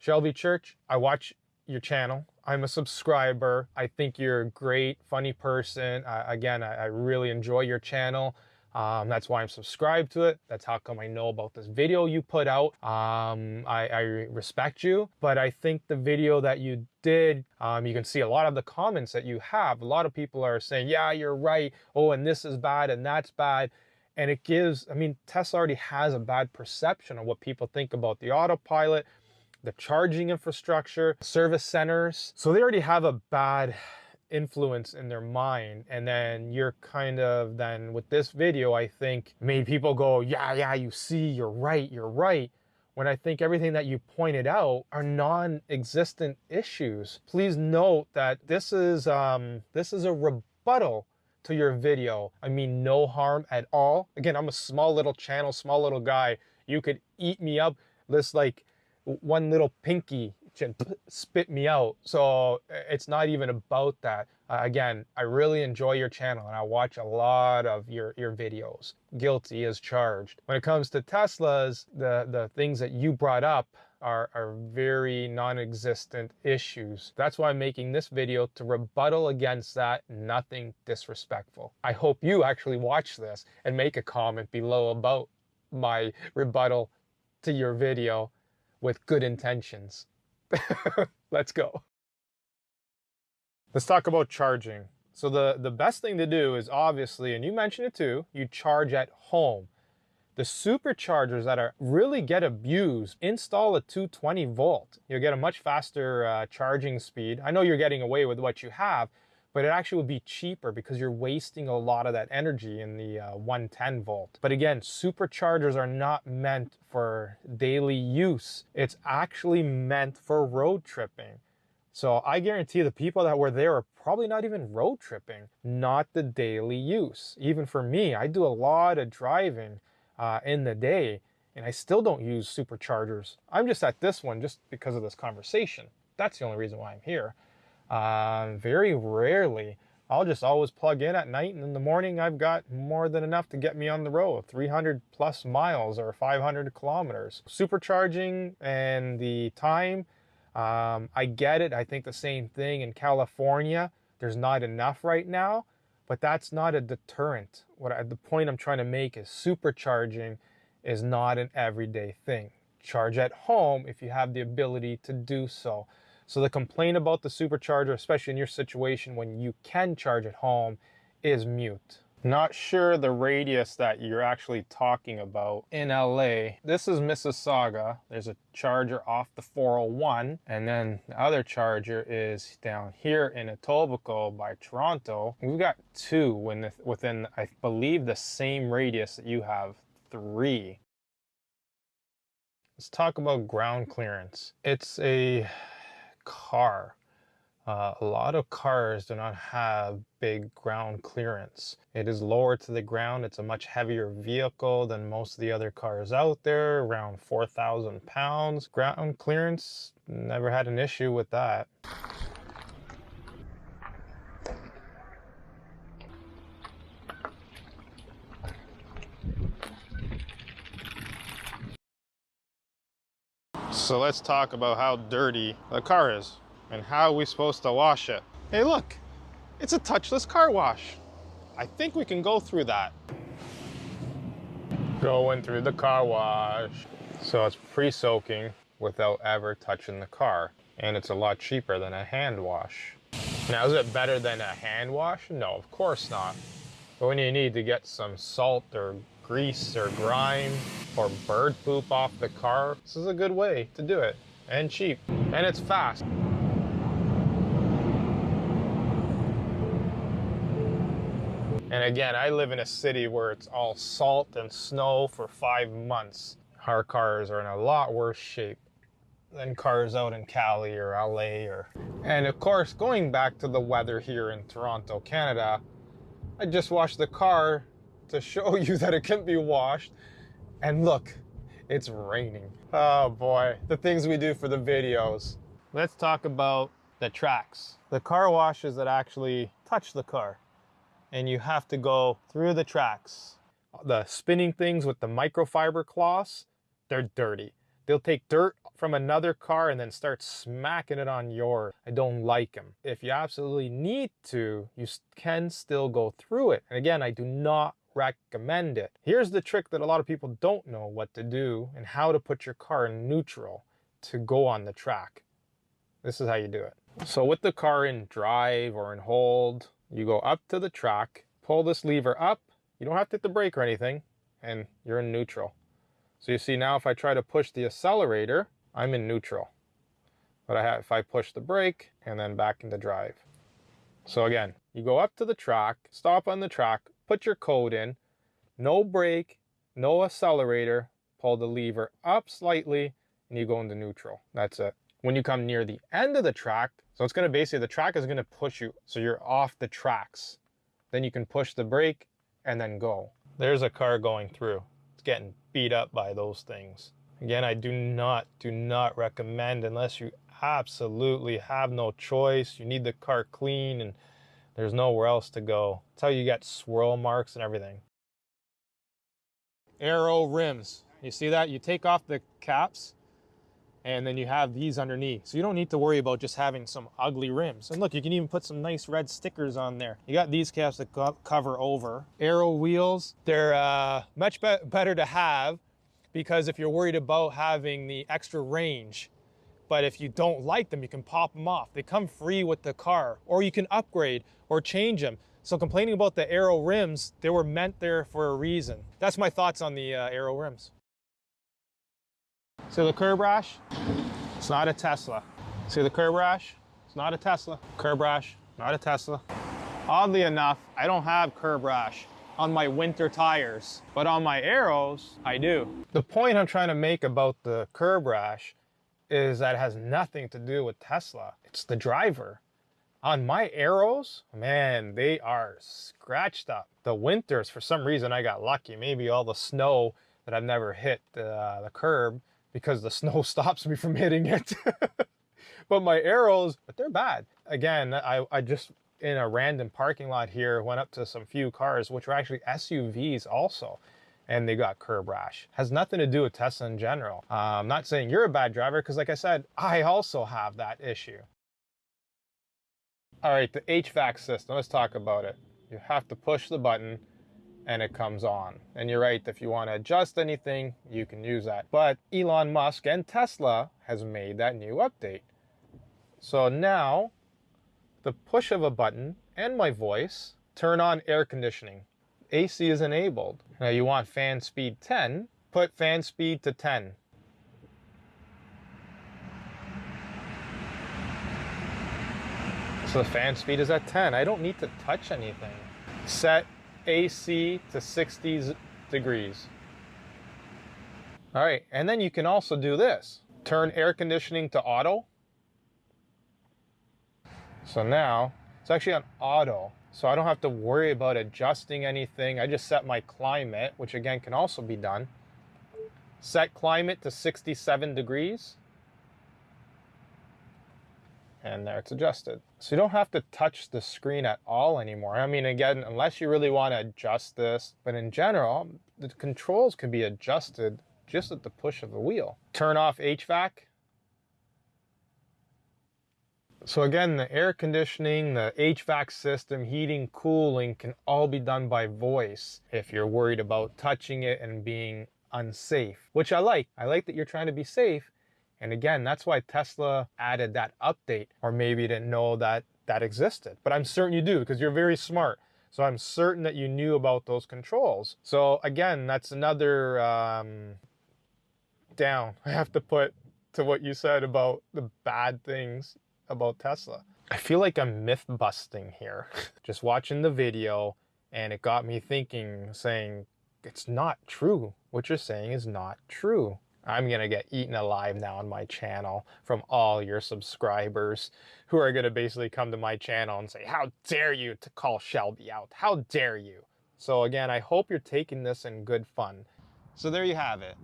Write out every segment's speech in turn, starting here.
Shelby Church, I watch your channel. I'm a subscriber. I think you're a great, funny person. Again, I really enjoy your channel. That's why I'm subscribed to it. That's how come I know about this video you put out. I respect you, but I think the video that you did, you can see a lot of the comments that you have. A lot of people are saying, yeah, you're right. Oh, and this is bad and that's bad. And it gives, I mean, Tesla already has a bad perception of what people think about the autopilot, the charging infrastructure, service centers. So they already have a bad influence in their mind. And then you're kind of, then with this video, I think made people go, yeah, you see, you're right. When I think everything that you pointed out are non-existent issues. Please note that this is a rebuttal to your video. I mean, no harm at all. Again, I'm a small little channel, small little guy. You could eat me up. This like one little pinky spit me out. So it's not even about that. Again, I really enjoy your channel and I watch a lot of your videos. Guilty as charged. When it comes to Teslas, the things that you brought up are very non-existent issues. That's why I'm making this video, to rebuttal against that. Nothing disrespectful. I hope you actually watch this and make a comment below about my rebuttal to your video with good intentions. Let's go. Let's talk about charging. So the best thing to do is obviously, and you mentioned it too, you charge at home. The superchargers that are really get abused, install a 220 volt. You'll get a much faster charging speed. I know you're getting away with what you have, but it actually would be cheaper because you're wasting a lot of that energy in the 110 volt. But again, superchargers are not meant for daily use. It's actually meant for road tripping. So I guarantee the people that were there are probably not even road tripping, not the daily use. Even for me, I do a lot of driving in the day, and I still don't use superchargers. I'm just at this one just because of this conversation. That's the only reason why I'm here. Very rarely. I'll just always plug in at night, and in the morning I've got more than enough to get me on the road, 300 plus miles or 500 kilometers. Supercharging and the time, I get it. I think the same thing in California. There's not enough right now. But that's not a deterrent. The point I'm trying to make is supercharging is not an everyday thing. Charge at home if you have the ability to do so. So the complaint about the supercharger, especially in your situation when you can charge at home, is mute. Not sure the radius that you're actually talking about in LA. This is Mississauga. There's a charger off the 401, and then the other charger is down here in Etobicoke by Toronto. We've got two within, I believe, the same radius that you have, 3. Let's talk about ground clearance. It's a car. A lot of cars do not have big ground clearance. It is lower to the ground. It's a much heavier vehicle than most of the other cars out there, around 4,000 pounds. Ground clearance, never had an issue with that. So let's talk about how dirty the car is and how are we supposed to wash it. Hey look, it's a touchless car wash. I think we can go through that. Going through the car wash. So it's pre-soaking without ever touching the car. And it's a lot cheaper than a hand wash. Now, is it better than a hand wash? No, of course not. But when you need to get some salt or grease or grime or bird poop off the car, this is a good way to do it. And cheap. And it's fast. And again, I live in a city where it's all salt and snow for 5 months. Our cars are in a lot worse shape than cars out in Cali or LA And of course, going back to the weather here in Toronto, Canada, I just washed the car to show you that it can be washed. And look, it's raining. Oh boy, the things we do for the videos. Let's talk about the tracks. The car washes that actually touch the car. And you have to go through the tracks. The spinning things with the microfiber cloths, they're dirty. They'll take dirt from another car and then start smacking it on yours. I don't like them. If you absolutely need to, you can still go through it. And again, I do not recommend it. Here's the trick that a lot of people don't know what to do and how to put your car in neutral to go on the track. This is how you do it. So with the car in drive or in hold, you go up to the track, pull this lever up. You don't have to hit the brake or anything, and you're in neutral. So you see now if I try to push the accelerator, I'm in neutral. But if I push the brake and then back into drive. So again, you go up to the track, stop on the track, put your code in, no brake, no accelerator, pull the lever up slightly, and you go into neutral. That's it. When you come near the end of the track, so it's going to basically, the track is going to push you, so you're off the tracks. Then you can push the brake and then go. There's a car going through. It's getting beat up by those things. Again, I do not recommend unless you absolutely have no choice. You need the car clean and there's nowhere else to go. That's how you get swirl marks and everything. Aero rims. You see that? You take off the caps and then you have these underneath. So you don't need to worry about just having some ugly rims. And look, you can even put some nice red stickers on there. You got these caps that cover over. Aero wheels, they're much better to have because if you're worried about having the extra range, but if you don't like them, you can pop them off. They come free with the car, or you can upgrade or change them. So complaining about the aero rims, they were meant there for a reason. That's my thoughts on the aero rims. See the curb rash? It's not a Tesla. See the curb rash? It's not a Tesla. Curb rash, not a Tesla. Oddly enough, I don't have curb rash on my winter tires, but on my Aeros, I do. The point I'm trying to make about the curb rash is that it has nothing to do with Tesla. It's the driver. On my Aeros, man, they are scratched up. The winters, for some reason, I got lucky. Maybe all the snow that I've never hit the curb because the snow stops me from hitting it. But my Aeros, but they're bad. Again, I just, in a random parking lot here, went up to some few cars, which were actually SUVs also, and they got curb rash. Has nothing to do with Tesla in general. I'm not saying you're a bad driver, because like I said, I also have that issue. All right, the HVAC system, let's talk about it. You have to push the button and it comes on. And you're right, if you want to adjust anything, you can use that. But Elon Musk and Tesla has made that new update. So now, the push of a button and my voice turn on air conditioning. AC is enabled. Now you want fan speed 10, put fan speed to 10. So the fan speed is at 10. I don't need to touch anything. Set AC to 60 degrees. All right, and then you can also do this. Turn air conditioning to auto. So now, it's actually on auto. So I don't have to worry about adjusting anything. I just set my climate, which again can also be done. Set climate to 67 degrees. And there it's adjusted. So you don't have to touch the screen at all anymore. I mean, again, unless you really want to adjust this, but in general, the controls can be adjusted just at the push of the wheel. Turn off HVAC. So again, the air conditioning, the HVAC system, heating, cooling can all be done by voice if you're worried about touching it and being unsafe, which I like. I like that you're trying to be safe. And again, that's why Tesla added that update, or maybe you didn't know that that existed. But I'm certain you do because you're very smart. So I'm certain that you knew about those controls. So again, that's another down I have to put to what you said about the bad things about Tesla. I feel like I'm myth busting here. Just watching the video and it got me thinking, saying, it's not true. What you're saying is not true. I'm gonna get eaten alive now on my channel from all your subscribers who are gonna basically come to my channel and say, how dare you to call Shelby out? How dare you? So again, I hope you're taking this in good fun. So there you have it.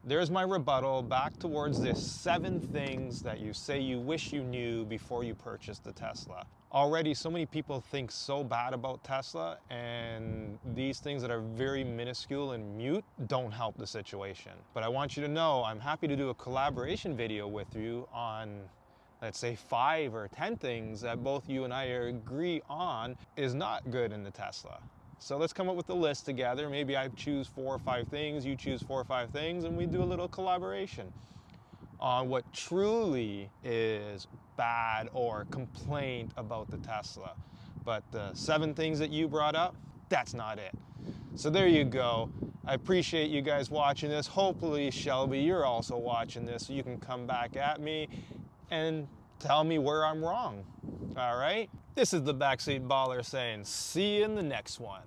there's my rebuttal back towards this 7 things that you say you wish you knew before you purchased the Tesla. Already, so many people think so bad about Tesla, and these things that are very minuscule and mute don't help the situation. But I want you to know I'm happy to do a collaboration video with you on, let's say, 5 or 10 things that both you and I agree on is not good in the Tesla. So let's come up with a list together. Maybe I choose 4 or 5 things, you choose 4 or 5 things, and we do a little collaboration on what truly is bad or complaint about the Tesla. But the 7 things that you brought up, that's not it. So there you go. I appreciate you guys watching this. Hopefully, Shelby, you're also watching this, so you can come back at me and tell me where I'm wrong. All right? This is the Backseat Baller saying, see you in the next one.